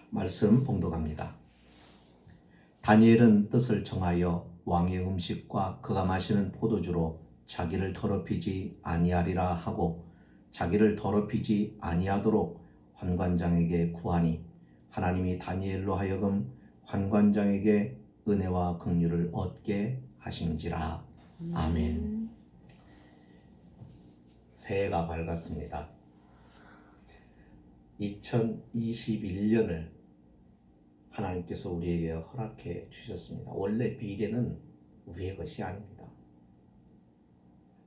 말씀 봉독합니다. 다니엘은 뜻을 정하여 왕의 음식과 그가 마시는 포도주로 자기를 더럽히지 아니하리라 하고 자기를 더럽히지 아니하도록 환관장에게 구하니 하나님이 다니엘로 하여금 환관장에게 은혜와 긍휼을 얻게 하신지라. 아멘. 새해가 밝았습니다. 2021년을 하나님께서 우리에게 허락해 주셨습니다. 원래 미래는 우리의 것이 아닙니다.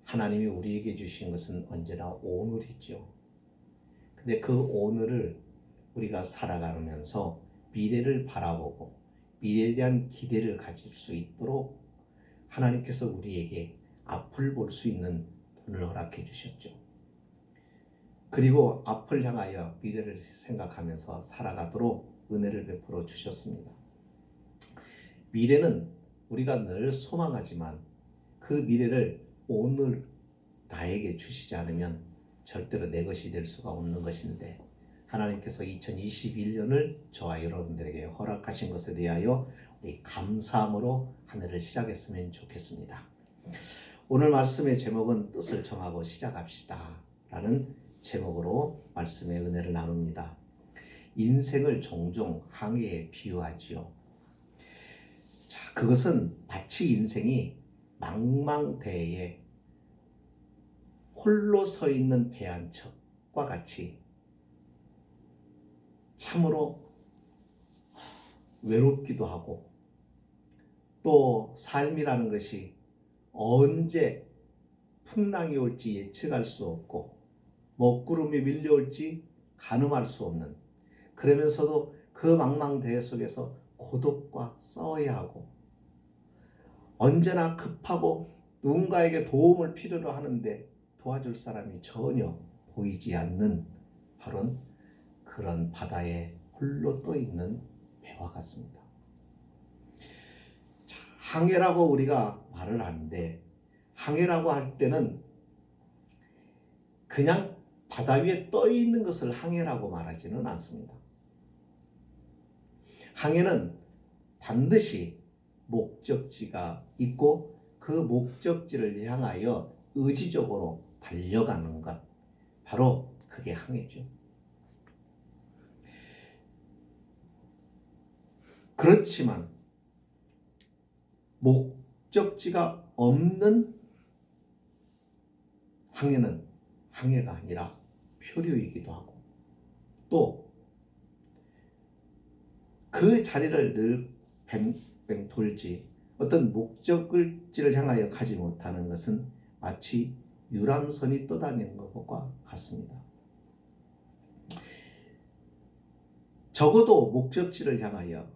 하나님이 우리에게 주신 것은 언제나 오늘이죠. 근데 그 오늘을 우리가 살아가면서 미래를 바라보고 미래에 대한 기대를 가질 수 있도록 하나님께서 우리에게 앞을 볼 수 있는 눈을 허락해 주셨죠. 그리고 앞을 향하여 미래를 생각하면서 살아가도록 은혜를 베풀어 주셨습니다. 미래는 우리가 늘 소망하지만 그 미래를 오늘 나에게 주시지 않으면 절대로 내 것이 될 수가 없는 것인데 하나님께서 2021년을 저와 여러분들에게 허락하신 것에 대하여 우리 감사함으로 한 해를 시작했으면 좋겠습니다. 오늘 말씀의 제목은 뜻을 정하고 시작합시다 라는 제목으로 말씀의 은혜를 나눕니다. 인생을 종종 항해에 비유하지요. 자, 그것은 마치 인생이 망망대해에 홀로 서 있는 배 한 척과 같이 참으로 외롭기도 하고 또 삶이라는 것이 언제 풍랑이 올지 예측할 수 없고 먹구름이 밀려올지 가늠할 수 없는, 그러면서도 그 망망대해 속에서 고독과 싸워야 하고 언제나 급하고 누군가에게 도움을 필요로 하는데 도와줄 사람이 전혀 보이지 않는 바로 그런 바다에 홀로 떠 있는 배와 같습니다. 자, 항해라고 우리가 말을 하는데 항해라고 할 때는 그냥 바다 위에 떠 있는 것을 항해라고 말하지는 않습니다. 항해는 반드시 목적지가 있고 그 목적지를 향하여 의지적으로 달려가는 것, 바로 그게 항해죠. 그렇지만 목적지가 없는 항해는 항해가 아니라 표류이기도 하고 또 그 자리를 늘 뱅뱅 돌지 어떤 목적지를 향하여 가지 못하는 것은 마치 유람선이 떠다니는 것과 같습니다. 적어도 목적지를 향하여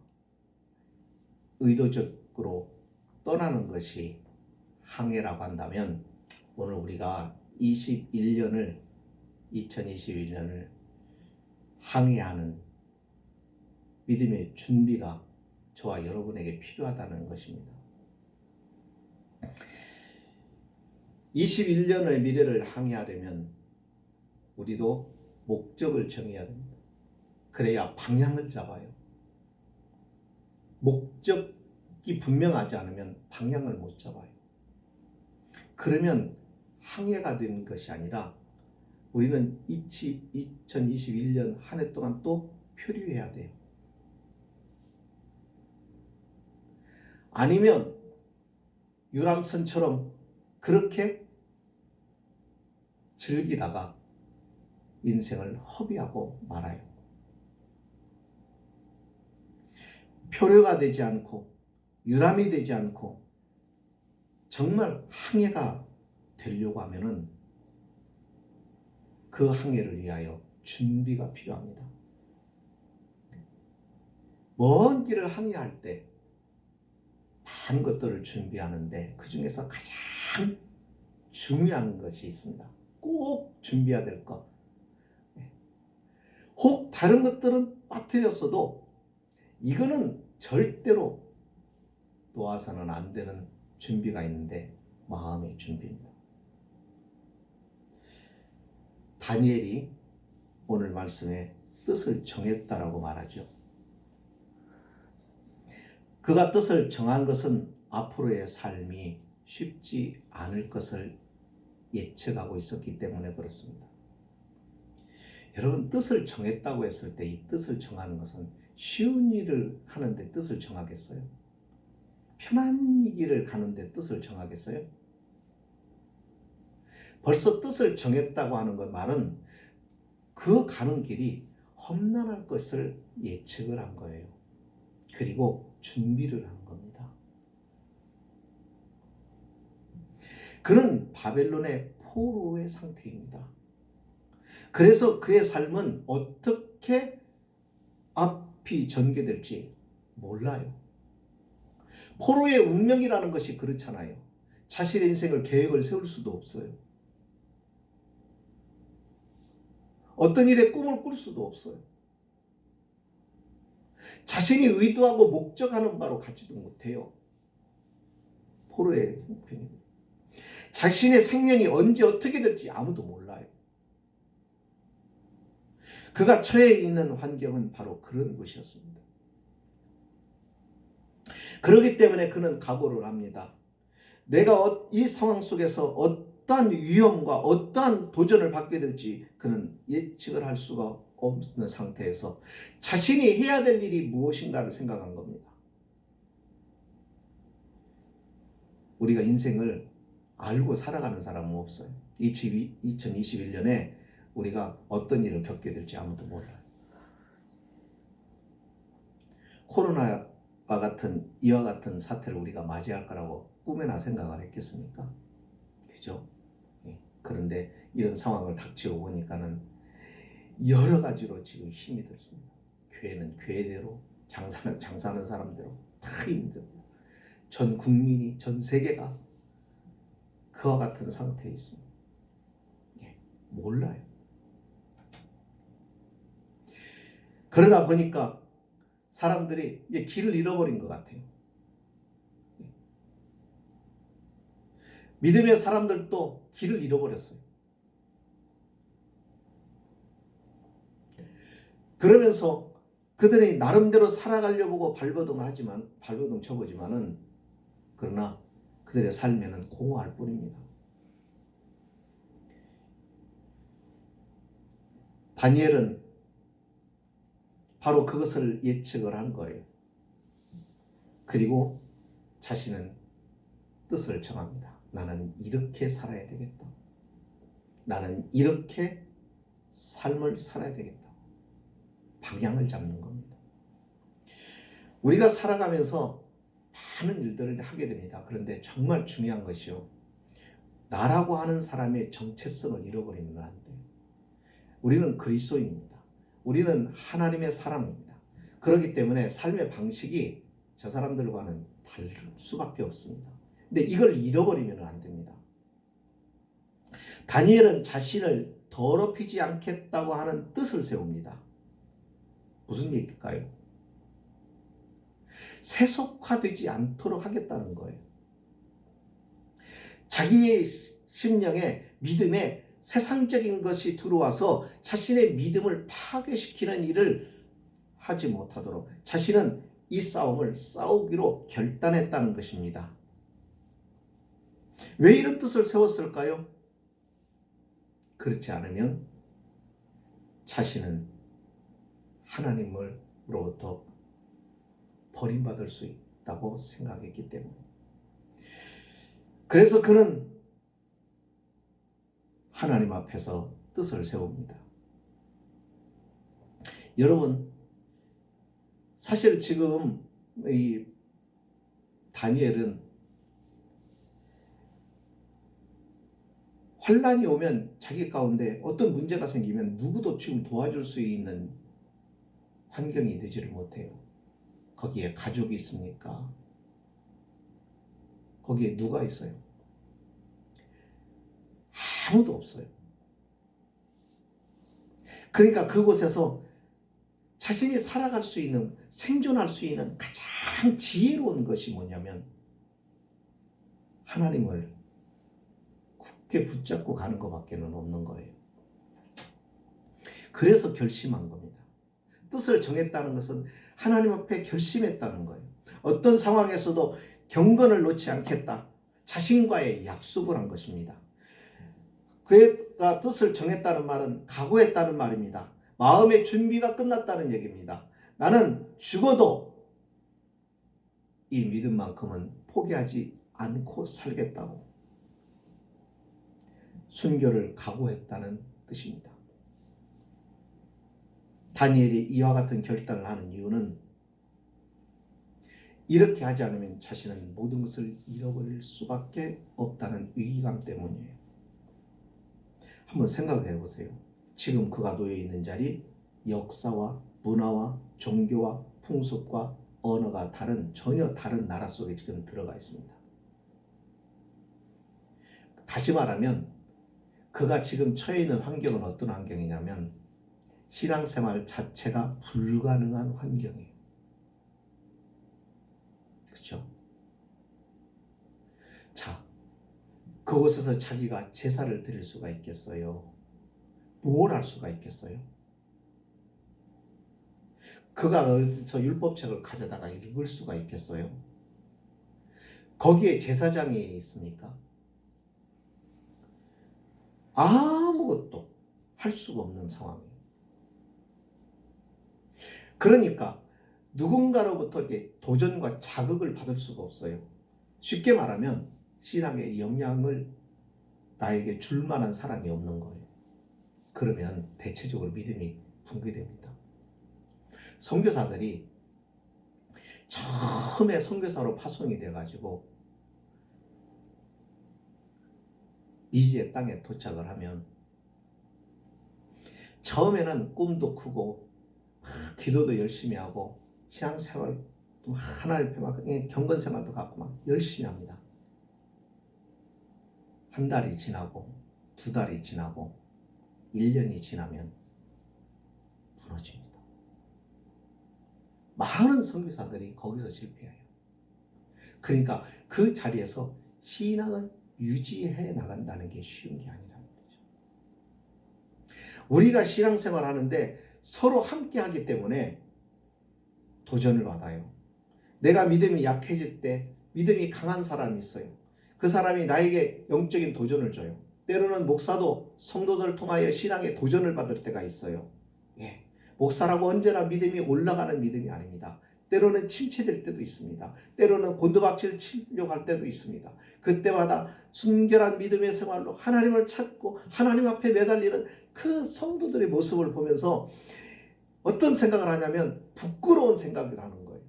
의도적으로 떠나는 것이 항해라고 한다면 오늘 우리가 2021년을 항해하는 믿음의 준비가 저와 여러분에게 필요하다는 것입니다. 21년의 미래를 항해하려면 우리도 목적을 정해야 됩니다. 그래야 방향을 잡아요. 목적이 분명하지 않으면 방향을 못 잡아요. 그러면 항해가 되는 것이 아니라 우리는 2021년 한 해 동안 또 표류해야 돼요. 아니면 유람선처럼 그렇게 즐기다가 인생을 허비하고 말아요. 표류가 되지 않고 유람이 되지 않고 정말 항해가 되려고 하면은 그 항해를 위하여 준비가 필요합니다. 먼 길을 항해할 때 많은 것들을 준비하는데 그 중에서 가장 중요한 것이 있습니다. 꼭 준비해야 될 것. 혹 다른 것들은 빠뜨렸어도 이거는 절대로 놓아서는 안 되는 준비가 있는데 마음의 준비입니다. 다니엘이 오늘 말씀에 뜻을 정했다라고 말하죠. 그가 뜻을 정한 것은 앞으로의 삶이 쉽지 않을 것을 예측하고 있었기 때문에 그렇습니다. 여러분, 뜻을 정했다고 했을 때 이 뜻을 정하는 것은 쉬운 일을 하는데 뜻을 정하겠어요? 편한 길을 가는데 뜻을 정하겠어요? 벌써 뜻을 정했다고 하는 것 말은 그 가는 길이 험난할 것을 예측을 한 거예요. 그리고 준비를 한 겁니다. 그는 바벨론의 포로의 상태입니다. 그래서 그의 삶은 어떻게 앞이 전개될지 몰라요. 포로의 운명이라는 것이 그렇잖아요. 자신의 인생을 계획을 세울 수도 없어요. 어떤 일에 꿈을 꿀 수도 없어요. 자신이 의도하고 목적하는 바로 가지도 못해요. 포로의 형편입니다. 자신의 생명이 언제 어떻게 될지 아무도 몰라요. 그가 처해 있는 환경은 바로 그런 것이었습니다. 그렇기 때문에 그는 각오를 합니다. 내가 이 상황 속에서 어떠한 위험과 어떠한 도전을 받게 될지 그는 예측을 할 수가 없는 상태에서 자신이 해야 될 일이 무엇인가를 생각한 겁니다. 우리가 인생을 알고 살아가는 사람은 없어요. 2021년에 우리가 어떤 일을 겪게 될지 아무도 몰라요. 코로나와 같은 이와 같은 사태를 우리가 맞이할 거라고 꿈에나 생각을 했겠습니까? 그죠? 그런데 이런 상황을 닥치고 보니까는 여러 가지로 지금 힘이 들습니다. 교회는 교회대로, 장사는 장사하는 사람대로 다 힘이 듭니다. 전 국민이, 전 세계가 그와 같은 상태에 있습니다. 몰라요. 그러다 보니까 사람들이 이제 길을 잃어버린 것 같아요. 믿음의 사람들도 길을 잃어버렸어요. 그러면서 그들이 나름대로 살아가려고 발버둥 쳐보지만은 그러나 그들의 삶에는 공허할 뿐입니다. 다니엘은 바로 그것을 예측을 한 거예요. 그리고 자신은 뜻을 정합니다. 나는 이렇게 살아야 되겠다. 나는 이렇게 삶을 살아야 되겠다. 방향을 잡는 겁니다. 우리가 살아가면서 많은 일들을 하게 됩니다. 그런데 정말 중요한 것이요. 나라고 하는 사람의 정체성을 잃어버리면 안 돼요. 우리는 그리스도인입니다. 우리는 하나님의 사람입니다. 그렇기 때문에 삶의 방식이 저 사람들과는 다를 수밖에 없습니다. 근데 이걸 잃어버리면 안 됩니다. 다니엘은 자신을 더럽히지 않겠다고 하는 뜻을 세웁니다. 무슨 얘기일까요? 세속화되지 않도록 하겠다는 거예요. 자기의 심령에 믿음에 세상적인 것이 들어와서 자신의 믿음을 파괴시키는 일을 하지 못하도록 자신은 이 싸움을 싸우기로 결단했다는 것입니다. 왜 이런 뜻을 세웠을까요? 그렇지 않으면 자신은 하나님으로부터 버림받을 수 있다고 생각했기 때문에. 그래서 그는 하나님 앞에서 뜻을 세웁니다. 여러분, 사실 지금 이 다니엘은 환란이 오면 자기 가운데 어떤 문제가 생기면 누구도 지금 도와줄 수 있는 환경이 되지를 못해요. 거기에 가족이 있습니까? 거기에 누가 있어요? 아무도 없어요. 그러니까 그곳에서 자신이 살아갈 수 있는, 생존할 수 있는 가장 지혜로운 것이 뭐냐면 하나님을 굳게 붙잡고 가는 것밖에는 없는 거예요. 그래서 결심한 겁니다. 뜻을 정했다는 것은 하나님 앞에 결심했다는 거예요. 어떤 상황에서도 경건을 놓지 않겠다. 자신과의 약속을 한 것입니다. 그가 뜻을 정했다는 말은 각오했다는 말입니다. 마음의 준비가 끝났다는 얘기입니다. 나는 죽어도 이 믿음만큼은 포기하지 않고 살겠다고 순교를 각오했다는 뜻입니다. 다니엘이 이와 같은 결단을 하는 이유는 이렇게 하지 않으면 자신은 모든 것을 잃어버릴 수밖에 없다는 위기감 때문이에요. 한번 생각해 보세요. 지금 그가 놓여 있는 자리, 역사와 문화와 종교와 풍습과 언어가 전혀 다른 나라 속에 지금 들어가 있습니다. 다시 말하면 그가 지금 처해 있는 환경은 어떤 환경이냐면 신앙생활 자체가 불가능한 환경이에요. 그렇죠? 자, 그곳에서 자기가 제사를 드릴 수가 있겠어요? 뭘 할 수가 있겠어요? 그가 어디서 율법책을 가져다가 읽을 수가 있겠어요? 거기에 제사장이 있습니까? 아무것도 할 수가 없는 상황이에요. 그러니까 누군가로부터 이렇게 도전과 자극을 받을 수가 없어요. 쉽게 말하면 신앙의 영향을 나에게 줄 만한 사람이 없는 거예요. 그러면 대체적으로 믿음이 붕괴됩니다. 선교사들이 처음에 선교사로 파송이 돼가지고 미지의 땅에 도착을 하면 처음에는 꿈도 크고 기도도 열심히 하고 신앙생활 하나님 앞에 경건생활도 갖고 막 열심히 합니다. 한 달이 지나고 2달이 지나고 1년이 지나면 무너집니다. 많은 선교사들이 거기서 실패해요. 그러니까 그 자리에서 신앙을 유지해 나간다는 게 쉬운 게 아니라는 거죠. 우리가 신앙생활 하는데 서로 함께 하기 때문에 도전을 받아요. 내가 믿음이 약해질 때 믿음이 강한 사람이 있어요. 그 사람이 나에게 영적인 도전을 줘요. 때로는 목사도 성도들을 통하여 신앙의 도전을 받을 때가 있어요. 예. 목사라고 언제나 믿음이 올라가는 믿음이 아닙니다. 때로는 침체될 때도 있습니다. 때로는 곤두박질 치려고 할 때도 있습니다. 그때마다 순결한 믿음의 생활로 하나님을 찾고 하나님 앞에 매달리는 그 성도들의 모습을 보면서 어떤 생각을 하냐면 부끄러운 생각을 하는 거예요.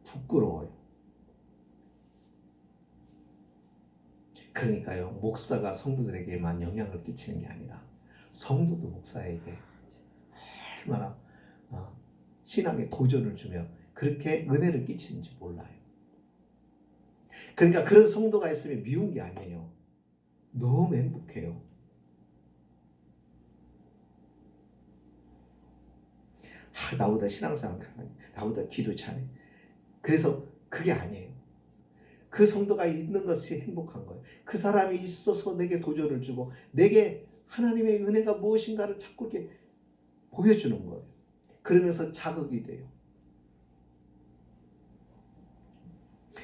부끄러워요. 그러니까요, 목사가 성도들에게만 영향을 끼치는 게 아니라 성도도 목사에게 얼마나 신앙에 도전을 주며 그렇게 은혜를 끼치는지 몰라요. 그러니까 그런 성도가 있으면 미운 게 아니에요. 너무 행복해요. 나보다 신앙생활 강하네. 나보다 기도 잘해. 그래서 그게 아니에요. 그 성도가 있는 것이 행복한 거예요. 그 사람이 있어서 내게 도전을 주고 내게 하나님의 은혜가 무엇인가를 자꾸 이렇게 보여주는 거예요. 그러면서 자극이 돼요.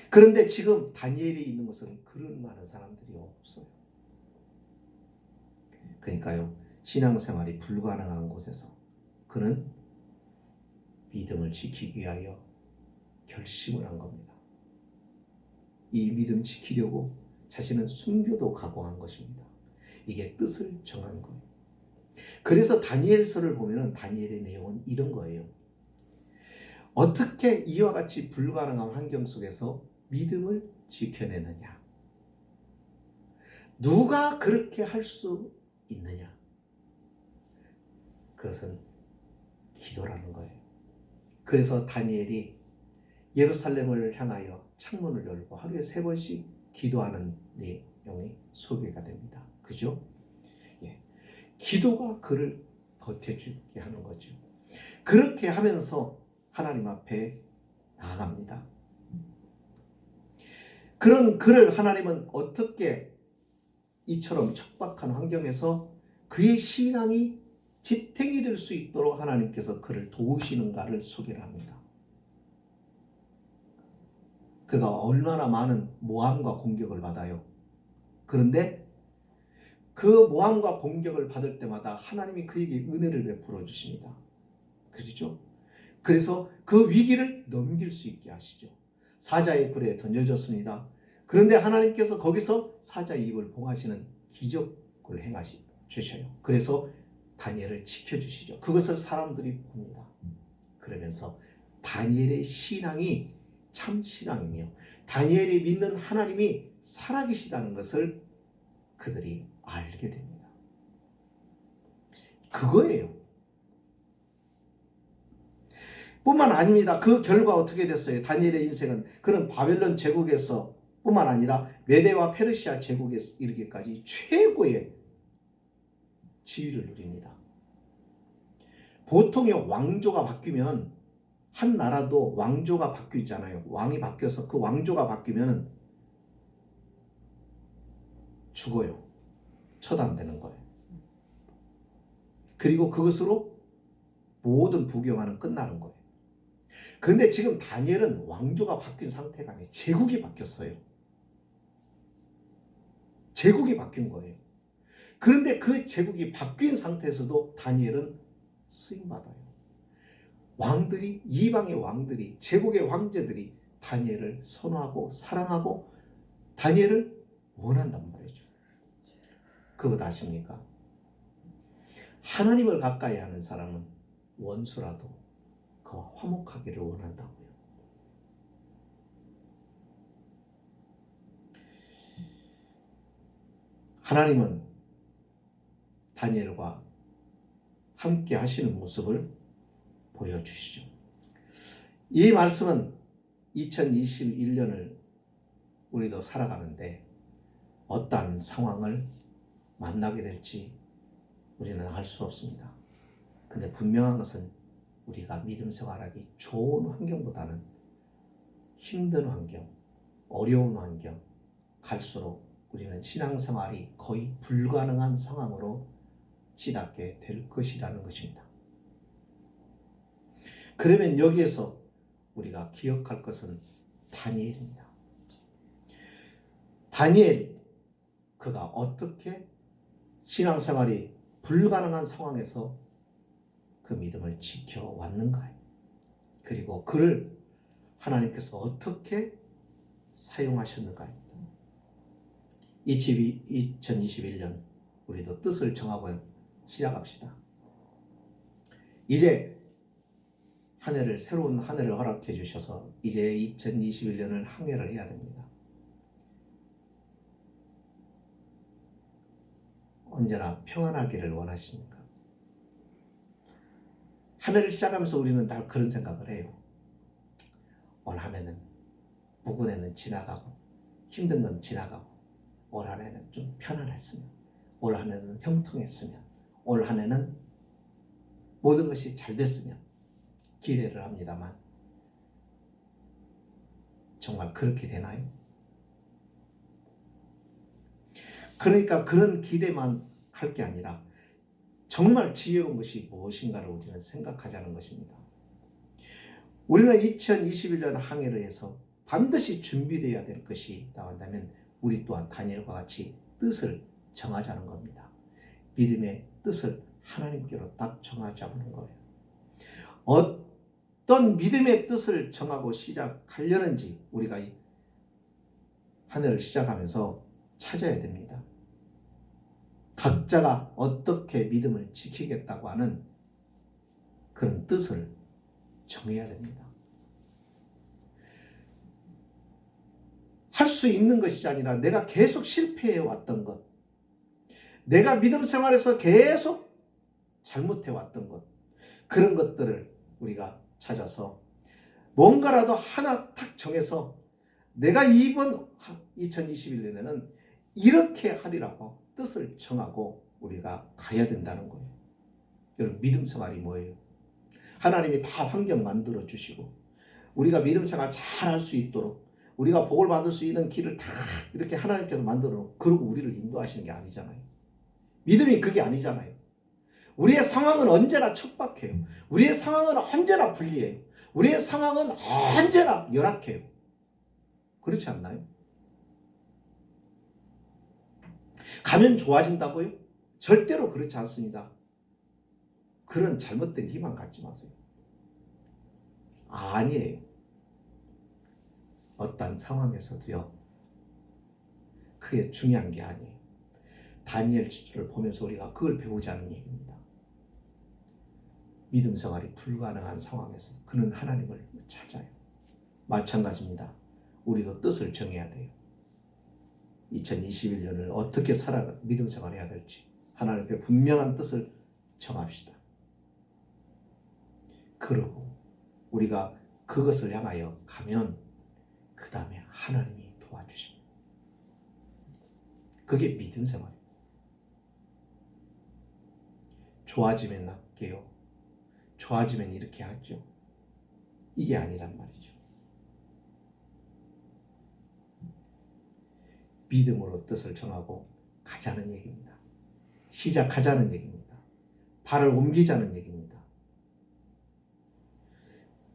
그런데 지금 다니엘이 있는 것은 그런 많은 사람들이 없어요. 그러니까요, 신앙생활이 불가능한 곳에서 그는 믿음을 지키기 위하여 결심을 한 겁니다. 이 믿음 지키려고 자신은 순교도 각오한 것입니다. 이게 뜻을 정한 거예요. 그래서 다니엘서를 보면 다니엘의 내용은 이런 거예요. 어떻게 이와 같이 불가능한 환경 속에서 믿음을 지켜내느냐? 누가 그렇게 할 수 있느냐? 그것은 기도라는 거예요. 그래서 다니엘이 예루살렘을 향하여 창문을 열고 하루에 3번씩 기도하는 내용이 소개가 됩니다. 그죠? 예. 기도가 그를 버텨주게 하는 거죠. 그렇게 하면서 하나님 앞에 나아갑니다. 그런 그를 하나님은 어떻게 이처럼 척박한 환경에서 그의 신앙이 지탱이 될 수 있도록 하나님께서 그를 도우시는가를 소개를 합니다. 그가 얼마나 많은 모함과 공격을 받아요. 그런데 그 모함과 공격을 받을 때마다 하나님이 그에게 은혜를 베풀어 주십니다. 그렇죠? 그래서 그 위기를 넘길 수 있게 하시죠. 사자의 굴에 던져졌습니다. 그런데 하나님께서 거기서 사자의 입을 봉하시는 기적을 주셔요. 그래서 다니엘을 지켜주시죠. 그것을 사람들이 봅니다. 그러면서 다니엘의 신앙이 참 신앙이며 다니엘이 믿는 하나님이 살아계시다는 것을 그들이 알게 됩니다. 그거예요. 뿐만 아닙니다. 그 결과 어떻게 됐어요? 다니엘의 인생은 그는 바벨론 제국에서 뿐만 아니라 메대와 페르시아 제국에 이르기까지 최고의 지위를 누립니다. 보통의 왕조가 바뀌면 한 나라도 왕조가 바뀌잖아요. 왕이 바뀌어서 그 왕조가 바뀌면 죽어요. 처단되는 거예요. 그리고 그것으로 모든 부경화는 끝나는 거예요. 그런데 지금 다니엘은 왕조가 바뀐 상태가 아니에요. 제국이 바뀌었어요. 제국이 바뀐 거예요. 그런데 그 제국이 바뀐 상태에서도 다니엘은 쓰임받아요. 왕들이, 이방의 왕들이, 제국의 황제들이 다니엘을 선호하고 사랑하고 다니엘을 원한단 말이죠. 그것 아십니까? 하나님을 가까이 하는 사람은 원수라도 그와 화목하기를 원한다고요. 하나님은 다니엘과 함께 하시는 모습을 보여주시죠. 이 말씀은 2021년을 우리도 살아가는데 어떠한 상황을 만나게 될지 우리는 알 수 없습니다. 근데 분명한 것은 우리가 믿음 생활하기 좋은 환경보다는 힘든 환경, 어려운 환경 갈수록 우리는 신앙생활이 거의 불가능한 상황으로 치닫게 될 것이라는 것입니다. 그러면 여기에서 우리가 기억할 것은 다니엘입니다. 다니엘, 그가 어떻게 신앙생활이 불가능한 상황에서 그 믿음을 지켜왔는가? 그리고 그를 하나님께서 어떻게 사용하셨는가? 2021년 우리도 뜻을 정하고 시작합시다. 이제 새로운 한 해를 허락해 주셔서 이제 2021년을 항해를 해야 됩니다. 언제나 평안하기를 원하십니까? 한 해를 시작하면서 우리는 다 그런 생각을 해요. 올 한 해는 묵은 해는 지나가고 힘든 건 지나가고 올 한 해는 좀 편안했으면, 올 한 해는 형통했으면, 올 한 해는 모든 것이 잘 됐으면 기대를 합니다만 정말 그렇게 되나요? 그러니까 그런 기대만 할 게 아니라 정말 지혜로운 것이 무엇인가를 우리는 생각하자는 것입니다. 우리는 2021년 항해를 해서 반드시 준비되어야 될 것이 나온다면 우리 또한 다니엘과 같이 뜻을 정하자는 겁니다. 믿음의 뜻을 하나님께로 딱 정하자는 거예요. 어떤 믿음의 뜻을 정하고 시작하려는지 우리가 이 한 해를 시작하면서 찾아야 됩니다. 각자가 어떻게 믿음을 지키겠다고 하는 그런 뜻을 정해야 됩니다. 할 수 있는 것이 아니라 내가 계속 실패해 왔던 것, 내가 믿음 생활에서 계속 잘못해 왔던 것, 그런 것들을 우리가 찾아서 뭔가라도 하나 딱 정해서 내가 이번 2021년에는 이렇게 하리라고 뜻을 정하고 우리가 가야 된다는 거예요. 여러분, 믿음 생활이 뭐예요? 하나님이 다 환경 만들어 주시고 우리가 믿음 생활 잘 할 수 있도록 우리가 복을 받을 수 있는 길을 다 이렇게 하나님께서 만들어 놓고 그러고 우리를 인도하시는 게 아니잖아요. 믿음이 그게 아니잖아요. 우리의 상황은 언제나 척박해요. 우리의 상황은 언제나 불리해요. 우리의 상황은 언제나 열악해요. 그렇지 않나요? 가면 좋아진다고요? 절대로 그렇지 않습니다. 그런 잘못된 희망 갖지 마세요. 아니에요. 어떤 상황에서도요, 그게 중요한 게 아니에요. 다니엘을 보면서 우리가 그걸 배우자는 얘기입니다. 믿음 생활이 불가능한 상황에서 그는 하나님을 찾아요. 마찬가지입니다. 우리도 뜻을 정해야 돼요. 2021년을 어떻게 믿음 생활해야 될지 하나님께 분명한 뜻을 정합시다. 그리고 우리가 그것을 향하여 가면 그 다음에 하나님이 도와주십니다. 그게 믿음 생활이에요. 좋아지면 낫게요. 좋아지면 이렇게 하죠. 이게 아니란 말이죠. 믿음으로 뜻을 정하고 가자는 얘기입니다. 시작하자는 얘기입니다. 발을 옮기자는 얘기입니다.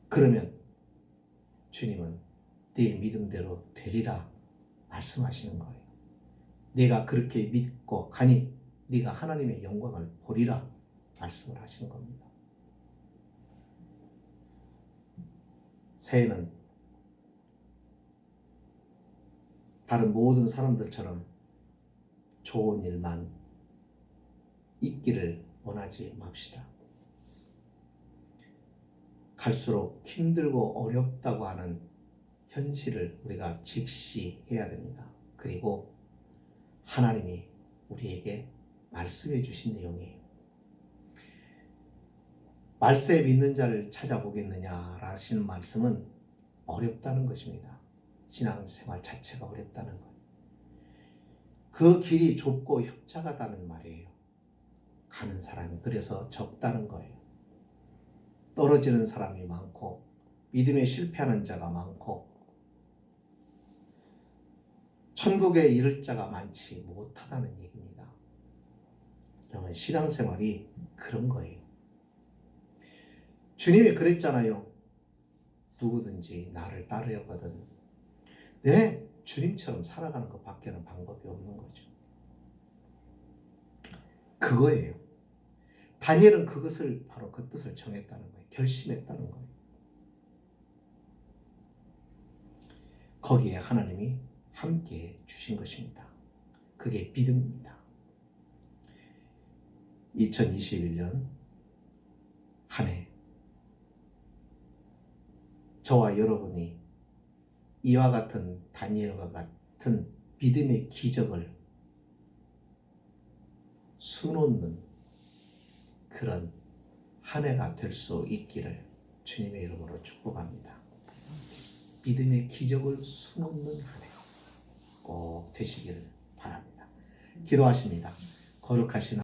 그러면 주님은 네 믿음대로 되리라 말씀하시는 거예요. 내가 그렇게 믿고 가니 네가 하나님의 영광을 보리라 말씀을 하시는 겁니다. 새해는 다른 모든 사람들처럼 좋은 일만 있기를 원하지 맙시다. 갈수록 힘들고 어렵다고 하는 현실을 우리가 직시해야 됩니다. 그리고 하나님이 우리에게 말씀해 주신 내용이에요. 말세 믿는 자를 찾아보겠느냐라시는 말씀은 어렵다는 것입니다. 신앙생활 자체가 어렵다는 것. 그 길이 좁고 협착하다는 말이에요. 가는 사람이 그래서 적다는 거예요. 떨어지는 사람이 많고 믿음에 실패하는 자가 많고 천국에 이를 자가 많지 못하다는 얘기입니다. 여러분, 신앙생활이 그런 거예요. 주님이 그랬잖아요. 누구든지 나를 따르려거든 네, 주님처럼 살아가는 것밖에는 방법이 없는 거죠. 그거예요. 다니엘은 그것을 바로 그 뜻을 정했다는 거예요. 결심했다는 거예요. 거기에 하나님이 함께 주신 것입니다. 그게 믿음입니다. 2021년 한 해 저와 여러분이 이와 같은 다니엘과 같은 믿음의 기적을 수놓는 그런 한 해가 될 수 있기를 주님의 이름으로 축복합니다. 믿음의 기적을 수놓는 한 해 꼭 되시기를 바랍니다. 기도하십니다. 거룩하신